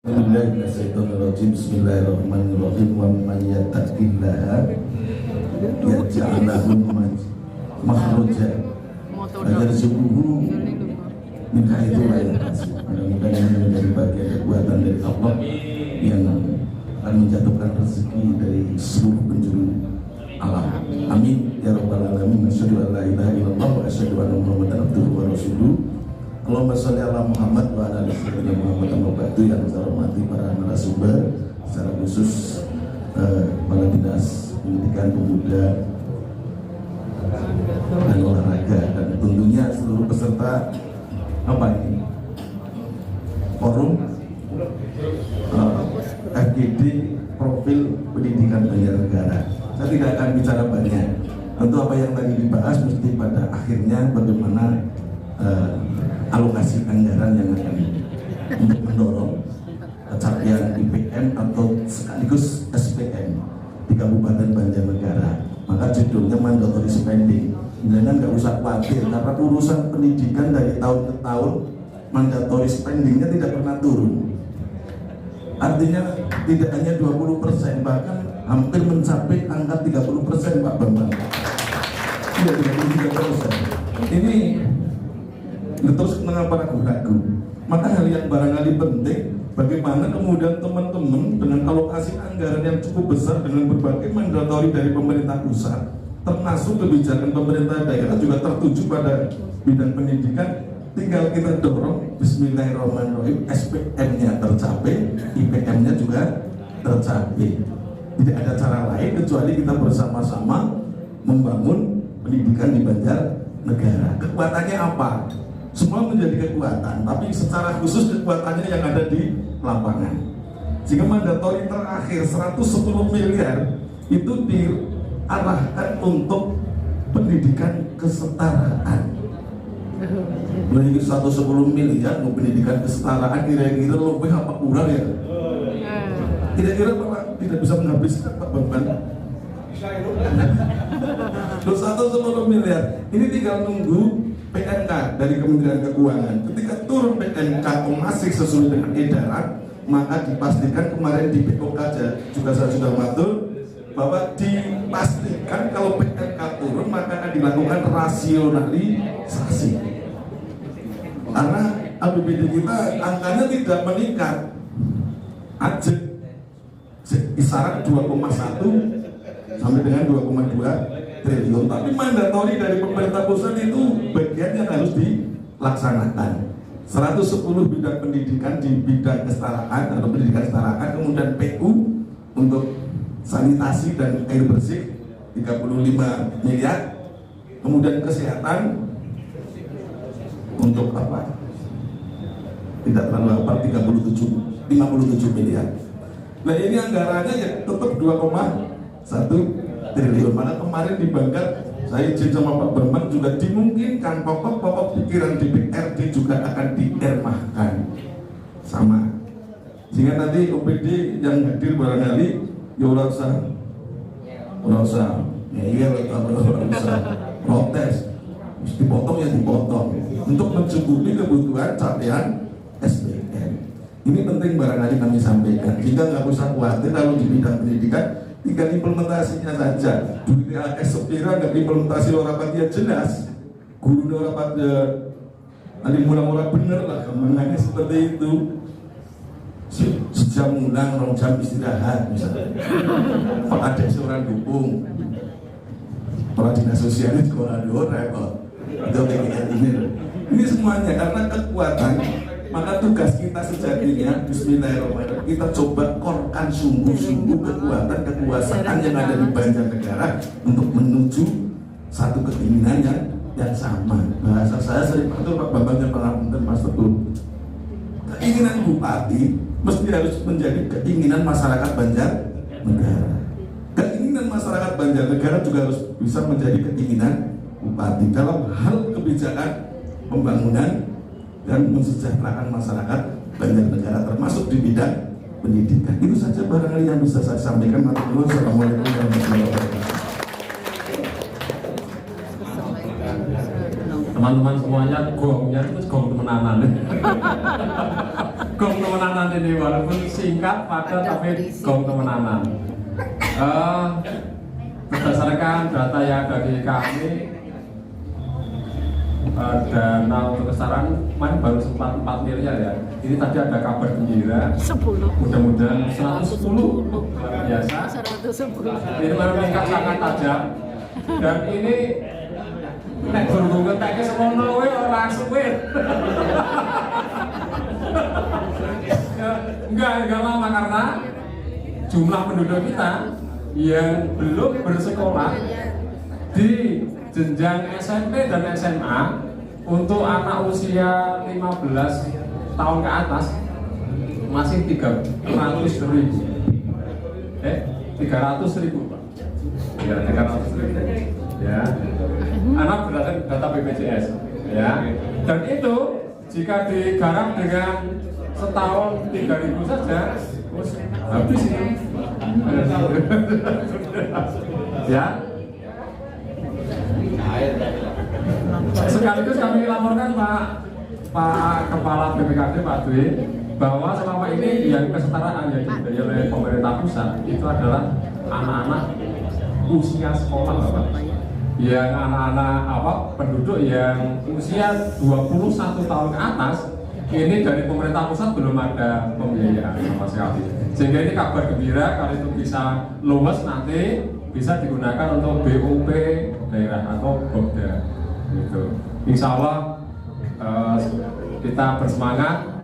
Bismillahirrahmanirrahim. Wa man yattaqillaha yaj'al lahu makhraja wa yarzuqhu min haitsu la yahtasib. Mudah-mudahan ini menjadi bagian kekuatan dari Allah yang akan menjatuhkan rezeki dari seluruh penjuru alam. Amin ya rabbal alamin. Asyhadu an la ilaha illallah wa asyhadu anna Muhammadan abduhu wa rasuluh. Allahumma sholli ala Muhammad wa ala ali sayyidina Muhammad. Yang saya hormati para narasumber, secara khusus Kepala Dinas Pendidikan Pemuda dan Olahraga, dan tentunya seluruh peserta forum FGD Profil Pendidikan Banjarnegara. Saya tidak akan bicara banyak. Tentu apa yang tadi dibahas mesti pada akhirnya bagaimana alokasi anggaran yang akan untuk mendorong capaian IPM atau sekaligus SPM di Kabupaten Banjarnegara. Maka judulnya mandatory spending. Jangan nggak usah khawatir, karena urusan pendidikan dari tahun ke tahun mandatory spendingnya tidak pernah turun. Artinya tidak hanya 20%, bahkan hampir mencapai angka 30%, Pak Bambang. Tidak 33%. Ini terus mengapa ragu-ragu? Maka hal yang barangkali penting, bagaimana kemudian teman-teman dengan alokasi anggaran yang cukup besar dengan berbagai mandatori dari pemerintah pusat, termasuk kebijakan pemerintah daerah juga tertuju pada bidang pendidikan. Tinggal kita dorong, bismillahirrahmanirrahim, SPM-nya tercapai, IPM-nya juga tercapai. Tidak ada cara lain kecuali kita bersama-sama membangun pendidikan di Banjarnegara. Kekuatannya apa? Semua menjadi kekuatan, tapi secara khusus kekuatannya yang ada di lapangan. Jika mandatori terakhir 110 miliar itu diarahkan untuk pendidikan kesetaraan. Lebih 110 miliar untuk pendidikan kesetaraan, kira-kira lebih apa kurang ya? Kira-kira Bapak tidak bisa menghabiskan Pak Bambang. 110 miliar ini tinggal nunggu PNK dari Kementerian Keuangan. Ketika turun PNK masih sesuai dengan edaran, maka dipastikan kemarin di POK juga saya sudah matur bahwa dipastikan kalau PNK turun maka akan dilakukan rasionalisasi. Karena APBD kita angkanya tidak meningkat, aja kisaran 2,1 sampai dengan 2,2 triliun. Tapi mandatori dari pemerintah pusat itu bagian yang harus dilaksanakan. 110 bidang pendidikan di bidang kesetaraan atau pendidikan kesetaraan, kemudian PU untuk sanitasi dan air bersih 35 miliar, kemudian kesehatan untuk apa? Tidak terlalu apa, 57 miliar. Nah ini anggarannya ya tetap 2,1 triliun. Mana kemarin di Banggar saya izin sama Pak Bambang juga dimungkinkan pokok-pokok pikiran DPRD juga akan diermahkan sama, sehingga nanti OPD yang hadir barangkali ya ora usah protes, dipotong ya dipotong untuk mencukupi kebutuhan capaian SPM. Ini penting barangkali kami sampaikan. Jika nggak usah khawatir kalau di bidang pendidikan, tinggal implementasinya saja. Duitnya sepira nggak implementasi rapat ya jelas. Guru rapat ya ada mula-mula bener lah, kemangnya seperti itu. Sejam ulang, 2 jam istirahat misalnya. Kalau ada seorang dukung, para dinas sosial itu orang repot. Itu kayak ini semuanya karena kekuatan. Maka tugas kita sejatinya, bismillahirrahmanirrahim, kita coba korkan sungguh-sungguh kekuatan kekuasaan yang ada di Banjarnegara untuk menuju satu keinginan yang sama. Bahasa saya sering pakai Pak Bambang dan Pak Mas Teguh. Keinginan bupati mesti harus menjadi keinginan masyarakat Banjarnegara. Keinginan masyarakat Banjarnegara juga harus bisa menjadi keinginan bupati dalam hal kebijakan pembangunan dan mensejahterakan masyarakat Banjarnegara termasuk di bidang pendidikan. Itu saja barangkali yang bisa saya sampaikan. Assalamualaikum warahmatullahi wabarakatuh. Teman-teman semuanya gongnya itu gong temenanan. gong temenanan ini, walaupun singkat padat tapi gong temenanan. Berdasarkan data yang ada di kami, dana untuk kesetaraan kemarin baru sempat 4 miliar ya. Ini tadi ada kabar gembira 10. mudah-mudahan 110 luar biasa. 110. Ini baru meningkat sangat tajam. Dan ini nek berhubung keteknya semono we ora suwir. Enggak lama karena jumlah penduduk kita yang belum bersekolah di jenjang SMP dan SMA untuk anak usia 15 tahun ke atas masih 300.000. 300.000 Pak. Ya, 300.000. Ya. Anak berdasarkan data BPJS. Ya. Dan itu jika digarap dengan setahun 3.000 saja, terus habis ini. Ya. Sekaligus kami laporkan Pak Kepala BPKD Pak Dwi bahwa selama ini yang kesetaraan yang dibiayai oleh pemerintah pusat itu adalah anak-anak usia sekolah Bapak. Yang anak-anak penduduk yang usia 21 tahun ke atas ini dari pemerintah pusat belum ada pembiayaan sama sekali. Sehingga ini kabar gembira kalau itu bisa lumes nanti bisa digunakan untuk BUP daerah atau BOPDA gitu. Insya Allah kita bersemangat